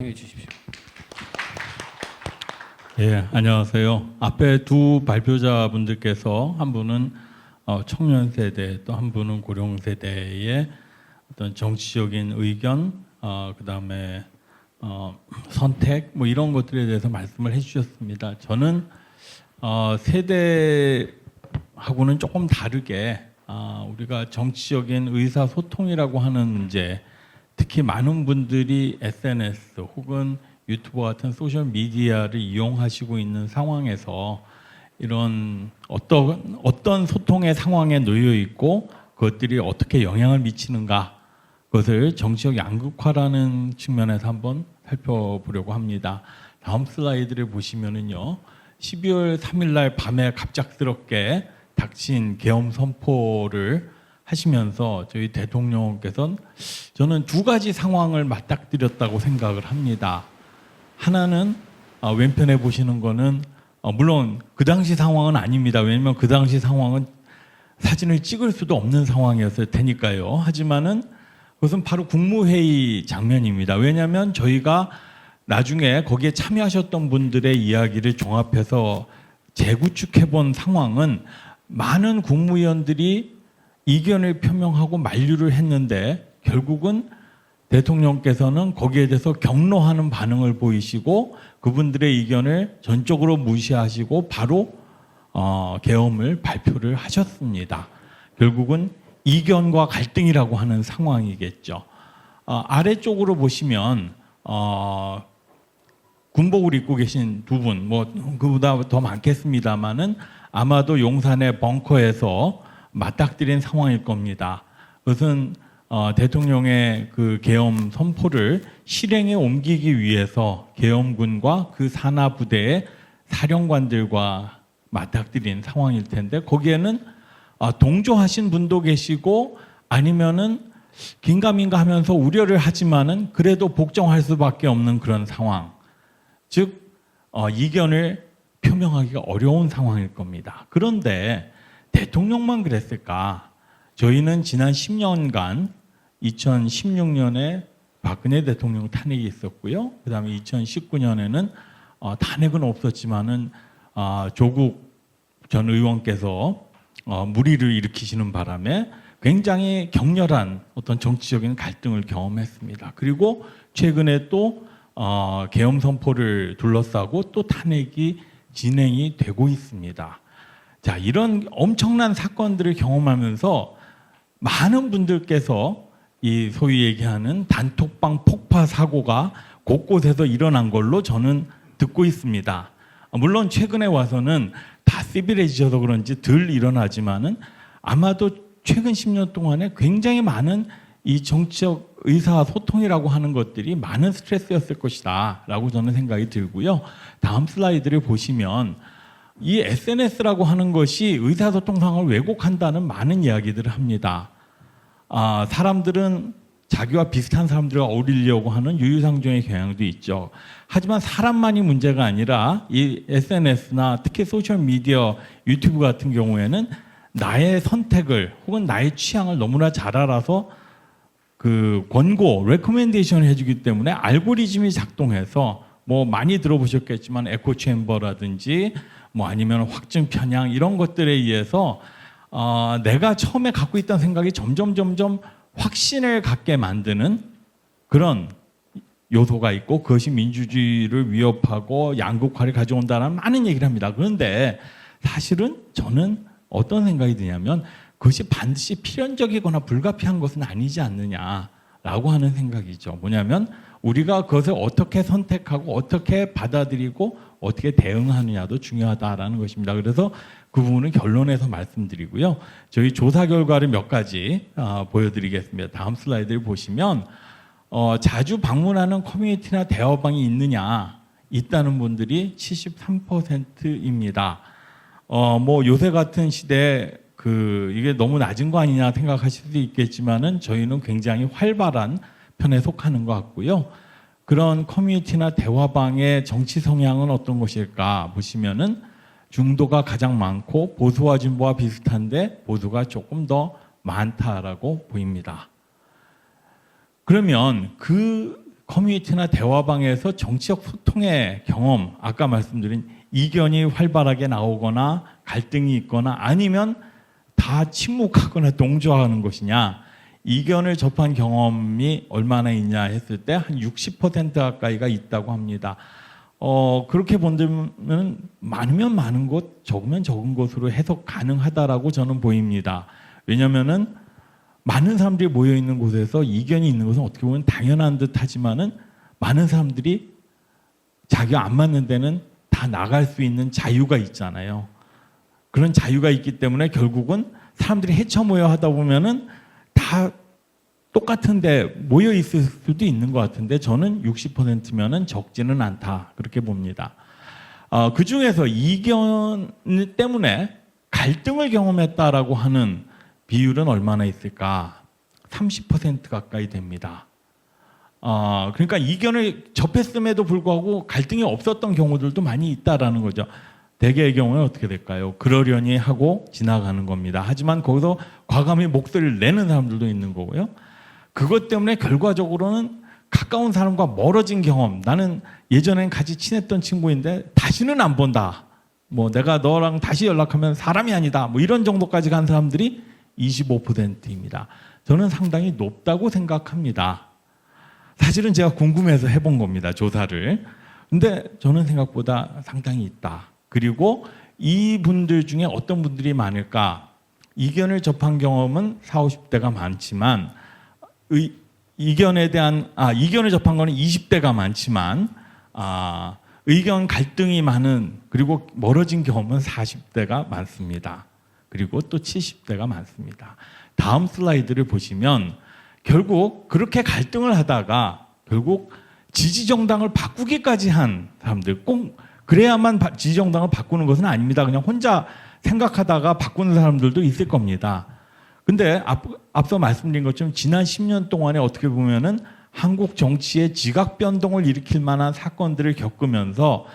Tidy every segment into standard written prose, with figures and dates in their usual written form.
발표해 주십시오. 예, 안녕하세요. 앞에 두 발표자분들께서 한 분은 청년 세대, 또 한 분은 고령 세대의 어떤 정치적인 의견, 그다음에 선택, 뭐 이런 것들에 대해서 말씀을 해주셨습니다. 저는 세대하고는 조금 다르게 우리가 정치적인 의사소통이라고 하는 문제, 특히 많은 분들이 SNS 혹은 유튜브 같은 소셜 미디어를 이용하시고 있는 상황에서 이런 어떤 소통의 상황에 놓여 있고 그것들이 어떻게 영향을 미치는가, 그것을 정치적 양극화라는 측면에서 한번 살펴보려고 합니다. 다음 슬라이드를 보시면은요, 12월 3일 날 밤에 갑작스럽게 닥친 계엄 선포를 하시면서 저희 대통령께서는 저는 두 가지 상황을 맞닥뜨렸다고 생각을 합니다. 하나는 왼편에 보시는 거는 물론 그 당시 상황은 아닙니다. 왜냐하면 그 당시 상황은 사진을 찍을 수도 없는 상황이었을 테니까요. 하지만은 그것은 바로 국무회의 장면입니다. 왜냐하면 저희가 나중에 거기에 참여하셨던 분들의 이야기를 종합해서 재구축해 본 상황은 많은 국무위원들이 이견을 표명하고 만류를 했는데 결국은 대통령께서는 거기에 대해서 격노하는 반응을 보이시고 그분들의 의견을 전적으로 무시하시고 바로 계엄을 발표를 하셨습니다. 결국은 이견과 갈등이라고 하는 상황이겠죠. 아래쪽으로 보시면 군복을 입고 계신 두 분, 뭐 그보다 더 많겠습니다만은 아마도 용산의 벙커에서 맞닥뜨린 상황일 겁니다. 그것은 대통령의 그 계엄 선포를 실행에 옮기기 위해서 계엄군과 그 산하 부대의 사령관들과 맞닥뜨린 상황일 텐데 거기에는 동조하신 분도 계시고 아니면은 긴가민가 하면서 우려를 하지만은 그래도 복종할 수밖에 없는 그런 상황. 즉 이견을 표명하기가 어려운 상황일 겁니다. 그런데 대통령만 그랬을까? 저희는 지난 10년간 2016년에 박근혜 대통령 탄핵이 있었고요. 그다음에 2019년에는 탄핵은 없었지만은 조국 전 의원께서 물의를 일으키시는 바람에 굉장히 격렬한 어떤 정치적인 갈등을 경험했습니다. 그리고 최근에 또 계엄 선포를 둘러싸고 또 탄핵이 진행이 되고 있습니다. 자, 이런 엄청난 사건들을 경험하면서 많은 분들께서 이 소위 얘기하는 단톡방 폭파 사고가 곳곳에서 일어난 걸로 저는 듣고 있습니다. 물론 최근에 와서는 다 시빌해지셔서 그런지 덜 일어나지만은 아마도 최근 10년 동안에 굉장히 많은 이 정치적 의사소통이라고 하는 것들이 많은 스트레스였을 것이다 라고 저는 생각이 들고요. 다음 슬라이드를 보시면 이 SNS라고 하는 것이 의사소통 상황을 왜곡한다는 많은 이야기들을 합니다. 사람들은 자기와 비슷한 사람들과 어울리려고 하는 유유상종의 경향도 있죠. 하지만 사람만이 문제가 아니라 이 SNS나 특히 소셜미디어, 유튜브 같은 경우에는 나의 선택을 혹은 나의 취향을 너무나 잘 알아서 그 권고, 레코멘데이션을 해주기 때문에 알고리즘이 작동해서 뭐 많이 들어보셨겠지만 에코 챔버라든지 뭐 아니면 확증 편향 이런 것들에 의해서 내가 처음에 갖고 있던 생각이 점점 확신을 갖게 만드는 그런 요소가 있고 그것이 민주주의를 위협하고 양극화를 가져온다는 많은 얘기를 합니다. 그런데 사실은 저는 어떤 생각이 드냐면 그것이 반드시 필연적이거나 불가피한 것은 아니지 않느냐라고 하는 생각이죠. 뭐냐면 우리가 그것을 어떻게 선택하고 어떻게 받아들이고 어떻게 대응하느냐도 중요하다라는 것입니다. 그래서 그 부분은 결론에서 말씀드리고요. 저희 조사 결과를 몇 가지 보여드리겠습니다. 다음 슬라이드를 보시면 자주 방문하는 커뮤니티나 대화방이 있느냐, 있다는 분들이 73%입니다. 뭐 요새 같은 시대에 이게 너무 낮은 거 아니냐 생각하실 수도 있겠지만은 저희는 굉장히 활발한 편에 속하는 것 같고요. 그런 커뮤니티나 대화방의 정치 성향은 어떤 것일까 보시면은 중도가 가장 많고 보수와 진보와 비슷한데 보수가 조금 더 많다라고 보입니다. 그러면 그 커뮤니티나 대화방에서 정치적 소통의 경험, 아까 말씀드린 이견이 활발하게 나오거나 갈등이 있거나 아니면 다 침묵하거나 동조하는 것이냐, 이견을 접한 경험이 얼마나 있냐 했을 때 한 60% 가까이가 있다고 합니다. 그렇게 본다면 많으면 많은 것, 적으면 적은 것으로 해석 가능하다라고 저는 보입니다. 왜냐하면은 많은 사람들이 모여 있는 곳에서 이견이 있는 것은 어떻게 보면 당연한 듯하지만은 많은 사람들이 자기가 안 맞는 데는 다 나갈 수 있는 자유가 있잖아요. 그런 자유가 있기 때문에 결국은 사람들이 헤쳐 모여 하다 보면은 다 똑같은데 모여 있을 수도 있는 것 같은데 저는 60%면은 적지는 않다 그렇게 봅니다. 그 중에서 이견 때문에 갈등을 경험했다라고 하는 비율은 얼마나 있을까? 30% 가까이 됩니다. 그러니까 이견을 접했음에도 불구하고 갈등이 없었던 경우들도 많이 있다라는 거죠. 대개의 경우는 어떻게 될까요? 그러려니 하고 지나가는 겁니다. 하지만 거기서 과감히 목소리를 내는 사람들도 있는 거고요. 그것 때문에 결과적으로는 가까운 사람과 멀어진 경험, 나는 예전엔 같이 친했던 친구인데 다시는 안 본다. 뭐 내가 너랑 다시 연락하면 사람이 아니다. 뭐 이런 정도까지 간 사람들이 25%입니다. 저는 상당히 높다고 생각합니다. 사실은 제가 궁금해서 해본 겁니다. 조사를. 근데 저는 생각보다 상당히 있다. 그리고 이분들 중에 어떤 분들이 많을까? 이견을 접한 경험은 40, 50대가 많지만 이견을 접한 거는 20대가 많지만 의견 갈등이 많은 그리고 멀어진 경험은 40대가 많습니다. 그리고 또 70대가 많습니다. 다음 슬라이드를 보시면 결국 그렇게 갈등을 하다가 결국 지지정당을 바꾸기까지 한 사람들, 꼭 그래야만 지지정당을 바꾸는 것은 아닙니다. 그냥 혼자 생각하다가 바꾸는 사람들도 있을 겁니다. 근데 앞서 말씀드린 것처럼 지난 10년 동안에 어떻게 보면은 한국 정치의 지각 변동을 일으킬 만한 사건들을 겪으면서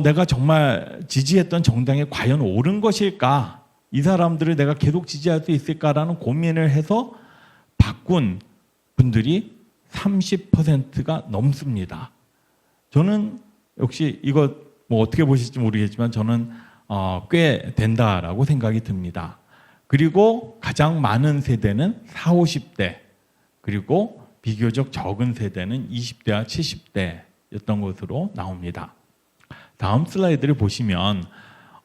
내가 정말 지지했던 정당이 과연 옳은 것일까? 이 사람들을 내가 계속 지지할 수 있을까라는 고민을 해서 바꾼 분들이 30%가 넘습니다. 저는 역시 이거 뭐 어떻게 보실지 모르겠지만 저는 꽤 된다라고 생각이 듭니다. 그리고 가장 많은 세대는 40, 50대 그리고 비교적 적은 세대는 20대와 70대였던 것으로 나옵니다. 다음 슬라이드를 보시면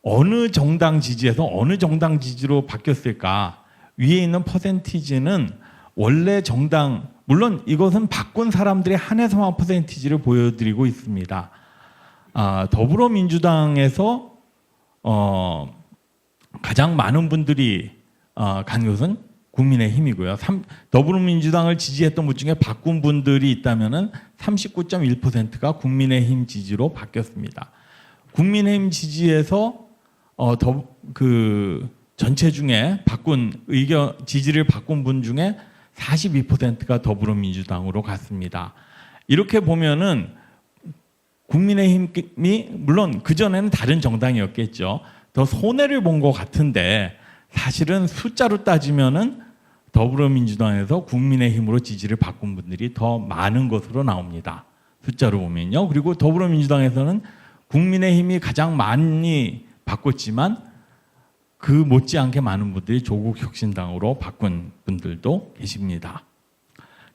어느 정당 지지에서 어느 정당 지지로 바뀌었을까? 위에 있는 퍼센티지는 원래 정당, 물론 이것은 바꾼 사람들의 한해서만 퍼센티지를 보여드리고 있습니다. 더불어민주당에서 가장 많은 분들이 간 것은 국민의힘이고요. 더불어민주당을 지지했던 분 중에 바꾼 분들이 있다면은 39.1%가 국민의힘 지지로 바뀌었습니다. 국민의힘 지지에서 전체 중에 지지를 바꾼 분 중에 42%가 더불어민주당으로 갔습니다. 이렇게 보면은 국민의힘이 물론 그전에는 다른 정당이었겠죠. 더 손해를 본 것 같은데 사실은 숫자로 따지면은 더불어민주당에서 국민의힘으로 지지를 바꾼 분들이 더 많은 것으로 나옵니다. 숫자로 보면요. 그리고 더불어민주당에서는 국민의힘이 가장 많이 바꿨지만 그 못지않게 많은 분들이 조국혁신당으로 바꾼 분들도 계십니다.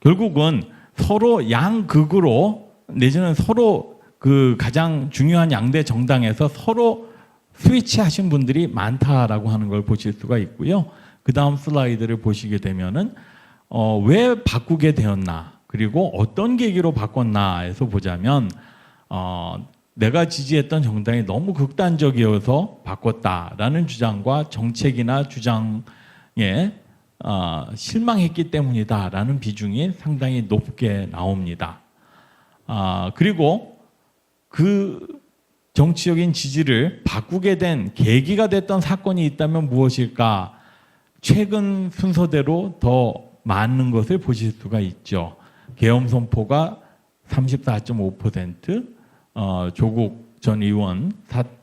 결국은 서로 양극으로 내지는 서로 그 가장 중요한 양대 정당에서 서로 스위치하신 분들이 많다라고 하는 걸 보실 수가 있고요. 그 다음 슬라이드를 보시게 되면은 왜 바꾸게 되었나 그리고 어떤 계기로 바꿨나에서 보자면 내가 지지했던 정당이 너무 극단적이어서 바꿨다라는 주장과 정책이나 주장에 실망했기 때문이다라는 비중이 상당히 높게 나옵니다. 그리고 그 정치적인 지지를 바꾸게 된 계기가 됐던 사건이 있다면 무엇일까? 최근 순서대로 더 많은 것을 보실 수가 있죠. 계엄 선포가 34.5%, 조국 전 의원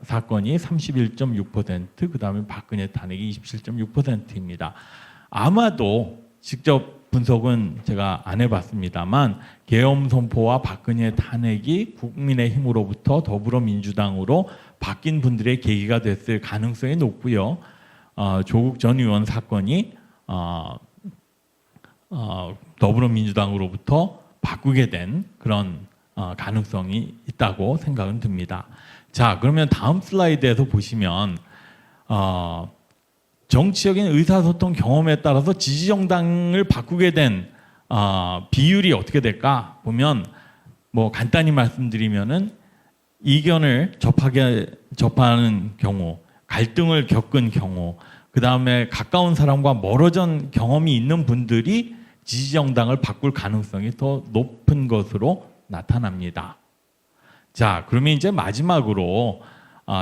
사건이 31.6%, 그 다음에 박근혜 탄핵이 27.6%입니다. 아마도 직접 분석은 제가 안 해봤습니다만 계엄 선포와 박근혜 탄핵이 국민의힘으로부터 더불어민주당으로 바뀐 분들의 계기가 됐을 가능성이 높고요. 조국 전 의원 사건이 더불어민주당으로부터 바꾸게 된 그런 가능성이 있다고 생각은 듭니다. 자, 그러면 다음 슬라이드에서 보시면 정치적인 의사소통 경험에 따라서 지지정당을 바꾸게 된 비율이 어떻게 될까 보면 뭐 간단히 말씀드리면은 이견을 접하는 경우, 갈등을 겪은 경우, 그 다음에 가까운 사람과 멀어진 경험이 있는 분들이 지지정당을 바꿀 가능성이 더 높은 것으로 나타납니다. 자, 그러면 이제 마지막으로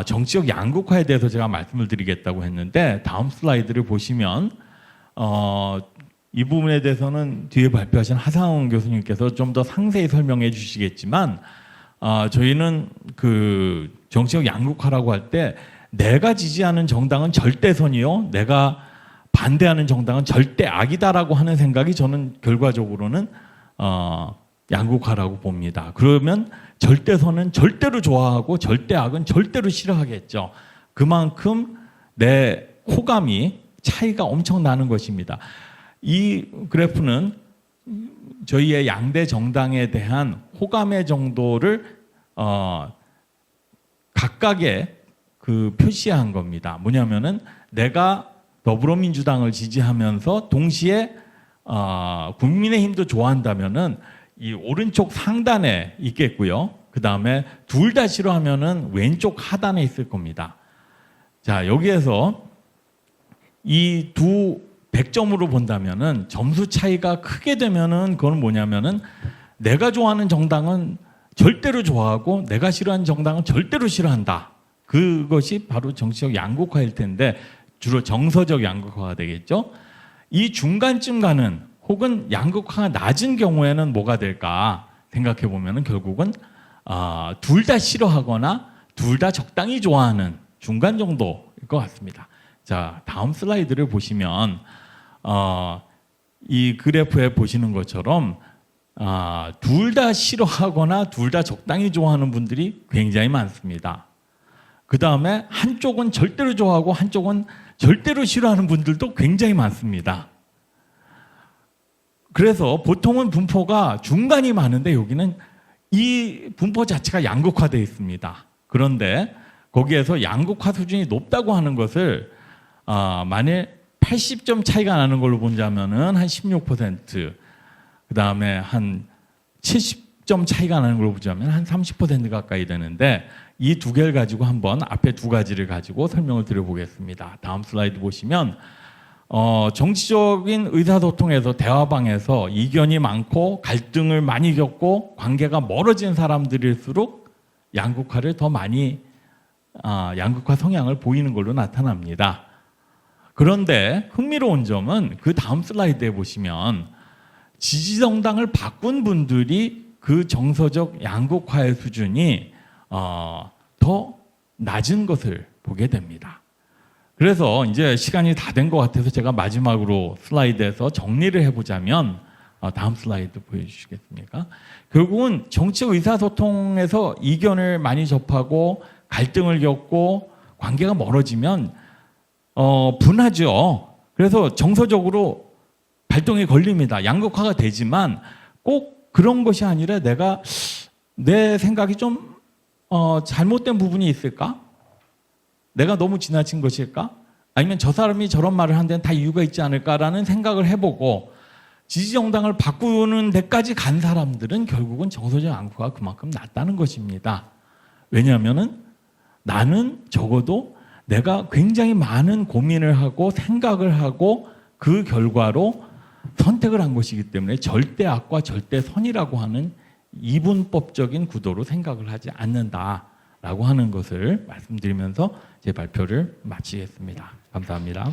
정치적 양극화에 대해서 제가 말씀을 드리겠다고 했는데 다음 슬라이드를 보시면 이 부분에 대해서는 뒤에 발표하신 하상훈 교수님께서 좀 더 상세히 설명해 주시겠지만 저희는 그 정치적 양극화라고 할 때 내가 지지하는 정당은 절대선이요, 내가 반대하는 정당은 절대 악이다라고 하는 생각이 저는 결과적으로는 양극화라고 봅니다. 그러면 절대선은 절대로 좋아하고 절대악은 절대로 싫어하겠죠. 그만큼 내 호감이 차이가 엄청 나는 것입니다. 이 그래프는 저희의 양대 정당에 대한 호감의 정도를 각각의 그 표시한 겁니다. 뭐냐면은 내가 더불어민주당을 지지하면서 동시에 국민의힘도 좋아한다면은 이 오른쪽 상단에 있겠고요. 그 다음에 둘 다 싫어하면은 왼쪽 하단에 있을 겁니다. 자, 여기에서 이 두 100점으로 본다면은 점수 차이가 크게 되면은 그건 뭐냐면은 내가 좋아하는 정당은 절대로 좋아하고 내가 싫어하는 정당은 절대로 싫어한다. 그것이 바로 정치적 양극화일 텐데 주로 정서적 양극화가 되겠죠. 이 중간쯤 가는 혹은 양극화가 낮은 경우에는 뭐가 될까 생각해 보면은 결국은 둘 다 싫어하거나 둘 다 적당히 좋아하는 중간 정도일 것 같습니다. 자, 다음 슬라이드를 보시면 이 그래프에 보시는 것처럼 둘 다 싫어하거나 둘 다 적당히 좋아하는 분들이 굉장히 많습니다. 그 다음에 한쪽은 절대로 좋아하고 한쪽은 절대로 싫어하는 분들도 굉장히 많습니다. 그래서 보통은 분포가 중간이 많은데 여기는 이 분포 자체가 양극화되어 있습니다. 그런데 거기에서 양극화 수준이 높다고 하는 것을 만일 80점 차이가 나는 걸로 본다면은 한 16%, 그 다음에 한 70점 차이가 나는 걸로 보자면 한 30% 가까이 되는데 이 두 개를 가지고 한번 앞에 두 가지를 가지고 설명을 드려보겠습니다. 다음 슬라이드 보시면 정치적인 의사소통에서 대화방에서 이견이 많고 갈등을 많이 겪고 관계가 멀어진 사람들일수록 양극화를 더 많이 양극화 성향을 보이는 걸로 나타납니다. 그런데 흥미로운 점은 그 다음 슬라이드에 보시면 지지정당을 바꾼 분들이 그 정서적 양극화의 수준이 더 낮은 것을 보게 됩니다. 그래서 이제 시간이 다 된 것 같아서 제가 마지막으로 슬라이드에서 정리를 해보자면 다음 슬라이드 보여주시겠습니까? 결국은 정치적 의사소통에서 이견을 많이 접하고 갈등을 겪고 관계가 멀어지면 분하죠. 그래서 정서적으로 발동이 걸립니다. 양극화가 되지만 꼭 그런 것이 아니라 내가 내 생각이 좀 잘못된 부분이 있을까? 내가 너무 지나친 것일까? 아니면 저 사람이 저런 말을 한 데는 다 이유가 있지 않을까라는 생각을 해보고 지지정당을 바꾸는 데까지 간 사람들은 결국은 정서적 양극화가 그만큼 낮다는 것입니다. 왜냐하면은 나는 적어도 내가 굉장히 많은 고민을 하고 생각을 하고 그 결과로 선택을 한 것이기 때문에 절대악과 절대선이라고 하는 이분법적인 구도로 생각을 하지 않는다라고 하는 것을 말씀드리면서 제 발표를 마치겠습니다. 감사합니다.